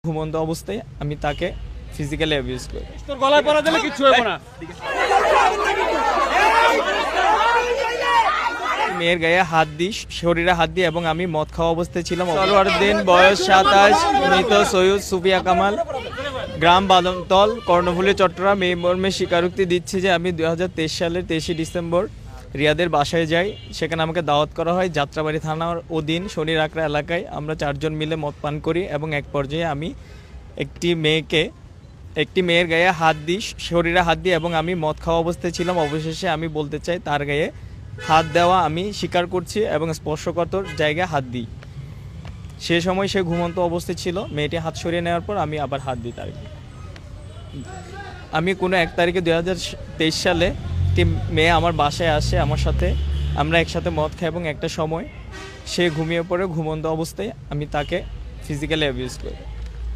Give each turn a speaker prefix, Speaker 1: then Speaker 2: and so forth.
Speaker 1: ঘুমন্ত অবস্থায় আমি তাকে ফিজিক্যালি অ্যাবিউজ করি।
Speaker 2: তোর গলায় পড়া দিলে কিচ্ছু হবে না।
Speaker 1: মেয়ের গায়ে হাত দিই, শরীরে হাত দিই এবং আমি মদ খাওয়া অবস্থায় ছিলাম। সরওয়ারউদ্দিন, বয়স 27, মৃত সৈয়দ সুফিয়া কামাল, গ্রাম বাদামতল, কর্ণফুলী, চট্টগ্রাম। এই মর্মে স্বীকারোক্তি দিচ্ছি যে আমি 2023 সালের 23 ডিসেম্বর রিয়াদের বাসায় যাই। সেখানে আমাকে দাওয়াত করা হয় যাত্রাবাড়ি থানার অধীন শনির আকড়া এলাকায়। আমরা 4 জন মিলে মদ পান করি এবং এক পর্যায়ে আমি একটি মেয়ের গায়ে হাত দিই, শরীরে হাত দিই এবং আমি মদ খাওয়া অবস্থায় ছিলাম। অবশেষে আমি বলতে চাই তার গায়ে হাত দেওয়া আমি স্বীকার করছি এবং স্পর্শকাতর জায়গায় হাত দিই। সে সময় সে ঘুমন্ত অবস্থায় ছিল। মেয়েটি হাত সরিয়ে নেওয়ার পর আমি আবার হাত দিই তার। আমি কোনো 1 তারিখে 2023 সালে একটি মেয়ে আমার বাসায় আসে আমার সাথে। আমরা একসাথে মদ খাই এবং একটা সময় সে ঘুমিয়ে পড়ে। ঘুমন্ত অবস্থায় আমি তাকে ফিজিক্যালি অ্যাবিউজ করি।